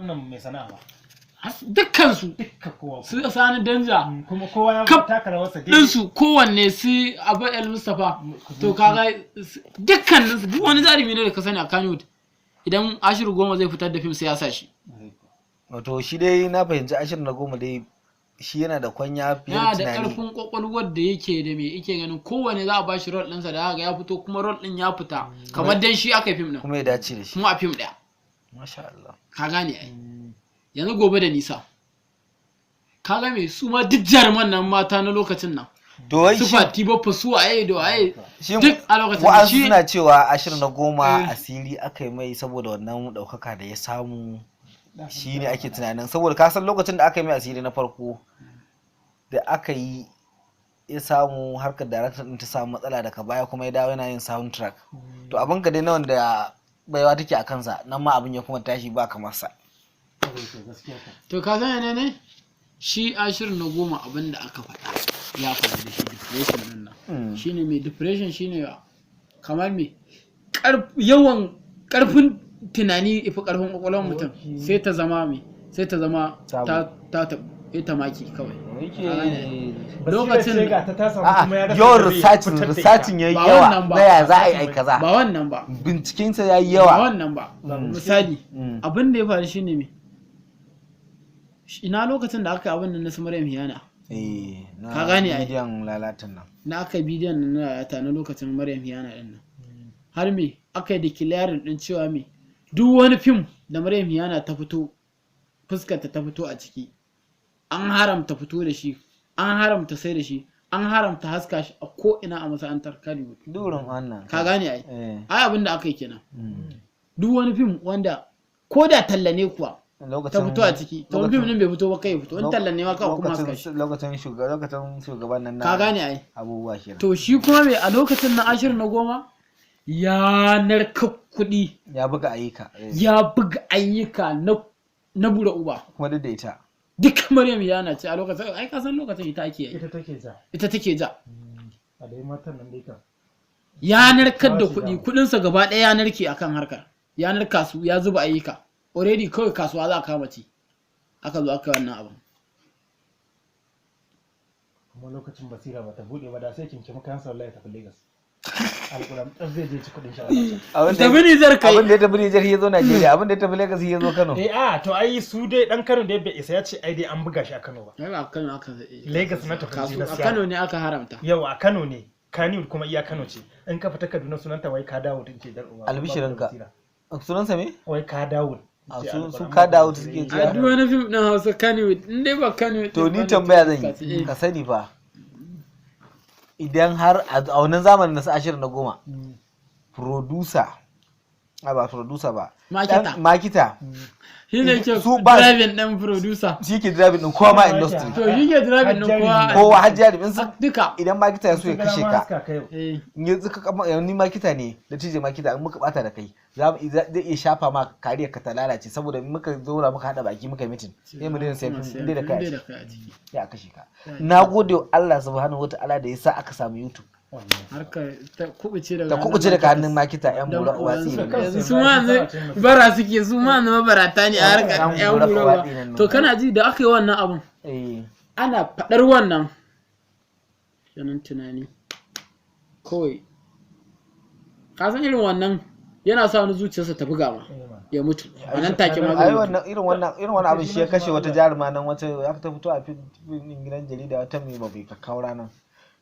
wannan mai sana'a ba dukkan su kowa su Sani Danja kuma kowa ya taka rawarsa din su kowanne su Abu El Mustafa to kaga dukkanin su duk wani jarumi ne da ka sani a Kano idan Ashiru Goma zai fitar da fim sai ya sa shi wato shi dai na fahimci Ashiru na Goma dai shi yana da kwanya fiye da tunani yana da karfin kwakwalwar da yake da me yake ganin kowanne za a bashi role ɗinsa da haka ya fito kuma role ɗin ya fita kamar dan shi aka yi fim ɗin kuma ya dace da shi kuma a fim ɗaya masha Allah ka gane ai yanzu gobe da nisa ka ga me su ma duk jaruman nan mata na lokacin nan su Fati Baffa su waye da waye duk a lokacin wa'ansu suna cewa Ashiru na Goma asiri aka yi mai saboda wannan ɗaukaka da ya samu shi ne ake tunanin saboda ka san lokacin da aka yi mai asiri na farko da aka yi ya samu harkar director din ta samu matsala daga baya kuma ya dawo yana yin soundtrack to abin ka dai na wanda baiwa take a kansa nan ma abin ya kuma tashi ba kamar sa to ka san ne shi Ashiru na Goma abin da aka faɗa ya faɗa da shi depression din nan shine mai depression shine kamar me yawan karfin tunani ifi karfin kwakwalwar mutum sai ta zama mai sai ta zama ta maki kawai lokacin yawan researching yayi yawa na ya za a yi kaza ba wannan ba bincikensa yayi yawa ba wannan ba misali abin da ya faru shine me ina lokacin da aka yi abin da na su Maryam Hiyana ka gane ai bidiyon lalatan nan na aka bidiyon na lalata na lokacin Maryam Hiyana din nan har me aka yi declaring din cewa me duk wani fim da Maryam Hiyana ta fito fuskarta ta fito a ciki an haramta fito da shi an haramta sai da shi an haramta haska shi a ko ina a masana'antar Hollywood durin wannan ka gane ai ai abin da aka yi kenan duk wani fim wanda ko da talla ne kuwa ta fito a ciki to fim din bai fito ba kai fito in talla ne ma kawai kuma haska shi lokacin shugaban nan ka gane ai abubuwa kenan to shi kuma mai a lokacin na Ashiru na Goma ya narka kuɗi ya buga ayyuka na bura uba kuma duk da ita duk Maryam Hiyana ce a lokacin ai ka san lokacin ita ake yi ita take ja a dai matan nan dai ka ya narkar da kuɗinsa gaba ɗaya ya narke akan harkar ya narka su ya zuba ayyuka already kawai kasuwa za a kama ci aka zo aka wannan abin kuma lokacin basira ba ta bude ba da sai kinki mukan wallahi ta Lagos alƙulam ɗan zai je ci kuɗin shawara tafi Nijar kai abin da ya tafi Nijar ya zo Najeriya abin da ya tafi Lagos ya zo Kano to ai su dai dan Kano da bai isa ya ce ai dai an buga shi a Kano ba a Kano aka Lagos na tafi a Kano ne aka haramta yau a Kano ne Kaniwood kuma iya Kano ce in ka fita Kaduna sunanta wai ka dawo take dar uba albishirinka sunansa me wai ka dawo su ka dawo suke ji a duk wani fim ɗin Hausa Kaniwood in dai ba Kaniwood to ni tambaya zan yi ka sani fa idan har a wannan zamanin na sa Ashiru na Goma producer ba producer ba makita shi ne ke driving ɗin producer shi ke driving ɗin kowa ma industry to shi ke driving ɗin kowa hajjari ɗin su duka idan makita ya so ya kashe ka yanzu ni makita ne da tije makita in muka bata da kai zai iya shafa ma kariyar ka ta lalace saboda muka zaura muka hada baki muka mitin sai mu daina sai inda da kai ya kashe ka na gode wa Allah subhanahu wataala da yasa aka samu YouTube harka ta kubuce daga hannun makita yan bura watsi yanzu su ma bara suke su ma mabarata ne a harkar yan bura to kana ji da aka yi wannan abun ana fadar wannan yanan tunani kawai ka san irin wannan yana sa wani zuciyarsa ta buga ma ya mutu a nan take ma zai mutu irin wannan abin shi ya kashe wata jaruma nan wata aka ta fito a filin gidan jarida wata mai babai kakkaura nan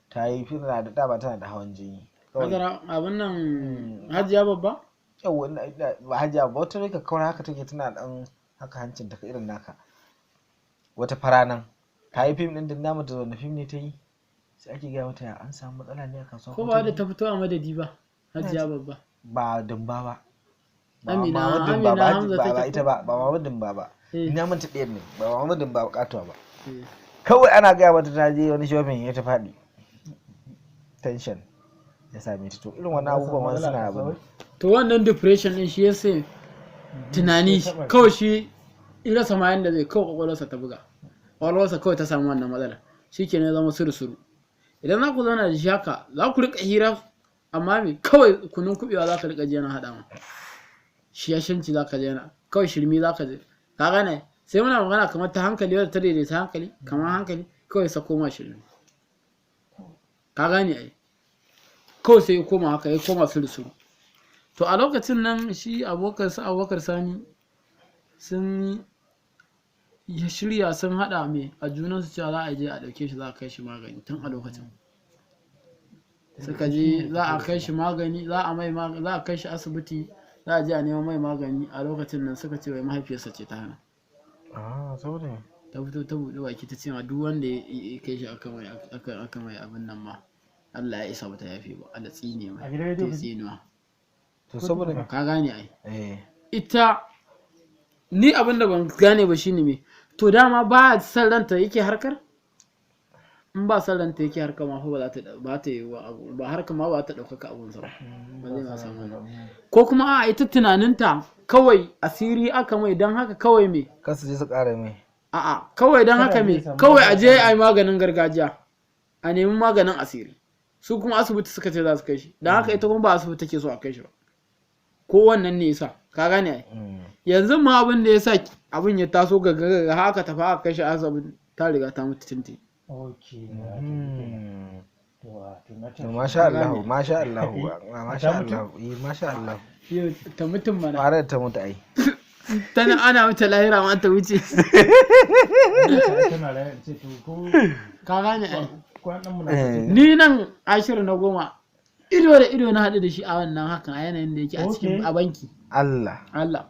ta yi fina da ba tana da hawan jini abin nan Hajiya babba yau ba Hajiya babba wata rika kawai haka take tana dan haka hancin ta irin naka wata fara nan ta yi fim din da namu da wani fim ne ta yi sai ake gaya mata an samu matsala ne a kasuwa ko ba da ta fito a madadi ba Hajiya babba ba dumba ba Amina Hamza ba ita ba mama dumba ba ina manta ɗayar ne ba mama dumba ba katuwa ba kawai ana gaya mata ta je wani shopping ya ta faɗi tension ya same ta to irin wannan abubuwan wani suna abin to wannan depression din shi yasa tunani kawai shi in rasa ma yanda zai kawai kwakwalwarsa ta buga kwakwalwarsa kawai ta samu wannan matsala shi ke ne zama suru idan za ku zauna da shi haka za ku rika hira amma me kawai kunun kubewa za ka rika je na haɗa ma shi ya shanci za ka je na kawai shirmi za ka je ka gane sai muna magana kamar ta hankali wadda ta daidaita hankali kamar hankali kawai sako ma shirin ka gane ai kawai sai ya koma haka ya koma sulu to a lokacin nan shi abokar sani sun ya shirya sun haɗa mai a junansu cewa za a je a ɗauke shi za a kai shi magani tun a lokacin suka je za a kai shi magani za a kai shi asibiti za a je a neman mai magani a lokacin nan suka ce wai mahaifiyarsa ce ta hana saboda ta fito ta buɗe baki ta ce ma duk wanda ya kai shi aka mai abin nan ma Allah ya isa bata yafe ba Allah tsine mai ta tsinuwa to saboda ka gane ai ita ni abin da ban gane ba shine me to dama ba san ranta yake harkar in ba san ranta yake harkar ma ba za ta ba ta yi ba harkar ma ba ta ɗaukaka abun sa ba zai ma samu ko kuma a ita tunaninta kawai asiri aka mai don haka kawai me kasu je su ƙara mai a'a kawai don haka me kawai a je a yi maganin gargajiya a nemi maganin asiri su kuma asibiti suka ce za su kai shi don haka ita kuma ba asibiti take so a kai shi ba ko wannan ne yasa ka gane ai yanzu ma abin da yasa abin ya taso ga haka tafi aka kai shi asibiti ta riga ta mutu tinti masha Allah masha Allah masha Allah ta mutum mana fara ta mutu ai tana ana mata lahira ma ta wuce ka gane ai ni nan 10 ido da ido na haɗu da shi a wannan hakan a yanayin da yake a cikin a banki Allah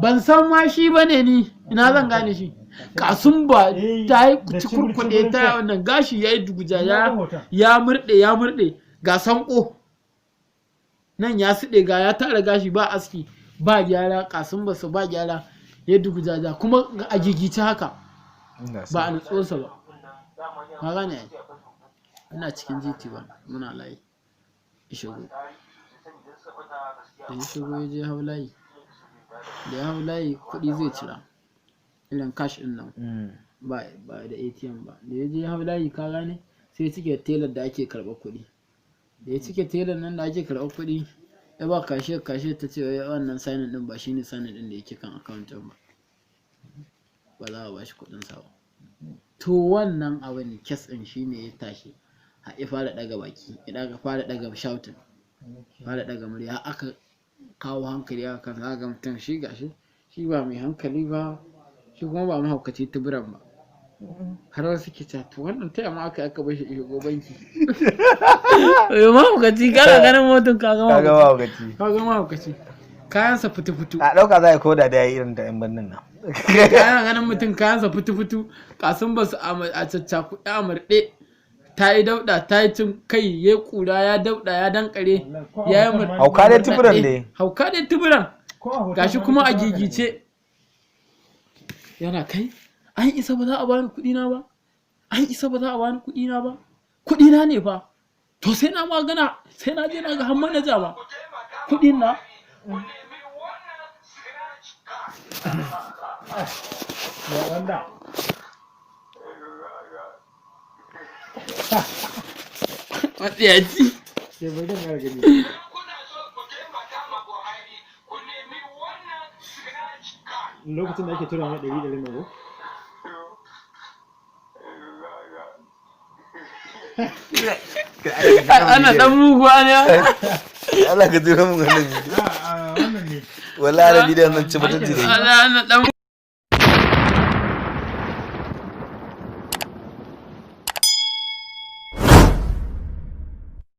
ban san ma shi bane ni ina zan gane shi kasun ba ta yi cikurkuɗe ta wannan gashi ya yi duguja ya murɗe ga sanko nan ya siɗe ga ya tara gashi ba aski ba gyara kasun ba su ba gyara ya duguja kuma a gigice haka ba a nutsosa ba ka gane ina cikin jiti ba muna layi ishigo da ishigo ya je hau layi da ya hau layi kuɗi zai cira irin cash ɗin nan ba da ATM ba da ya je hau layi ka gane sai cike telar da ake karɓar kuɗi da ya cike telar nan da ake karɓar kuɗi ya ba kashe ta ce wannan signing ɗin ba shine signing ɗin da yake kan account ɗin ba za a ba shi kuɗin sa ba to wannan abin kes ɗin shine ya tashi ya fara daga baki ya fara daga shouting fara daga murya aka kawo hankali aka kan zaga mutum shi gashi shi ba mai hankali ba shi kuma ba mahaukaci tuburan ba har wasu ke ta to wannan taya ma aka bar shi shigo banki mahaukaci kana ganin mutum kaga mahaukaci kayansa fitu-fitu a ɗauka za a koda da ya yi irin da yan bannin nan kayan ganin mutum kayansa fitu-fitu kasun ba su a caccakuɗe a murɗe ta yi dauɗa ta yi cin kai ya ƙura ya dauɗa ya dankare ya yi murɗe hauka dai tuburan ne hauka dai tuburan gashi kuma a gigice yana kai an isa ba za a bani kuɗina ba an isa ba za a bani kuɗina ba kuɗina ne fa to sai na magana sai na je na ga har manaja ba kuɗin na matsiyaci lokacin da ake tura mai 100 na go ana dan muguwa ne Allah ka tura mu ganin wannan ne wallahi da bidiyon nan ci mutunci ne ana dan